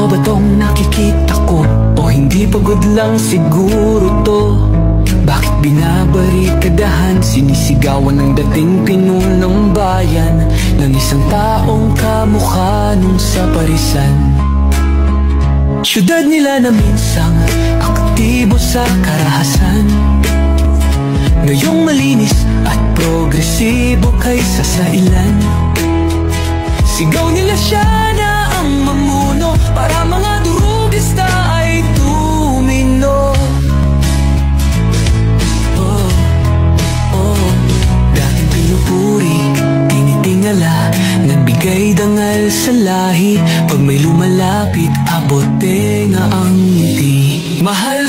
ba tong nakikita ko? O hindi pagod lang siguro to? Bakit binabarikadahan, sinisigawan ng dating pinunong bayan ng isang taong kamukha nung sa parisan? Syudad nila na minsang aktibo sa karahasan, ngayong malinis at progresibo kaysa sa ilan. Sigaw nila siya na ang mamuno para mga durugista ay tumino. Dating pinupuri, tinitingala, nagbigay dangal sa lahi. Pag may lumalapit, abote nga ang ngiti. Mahal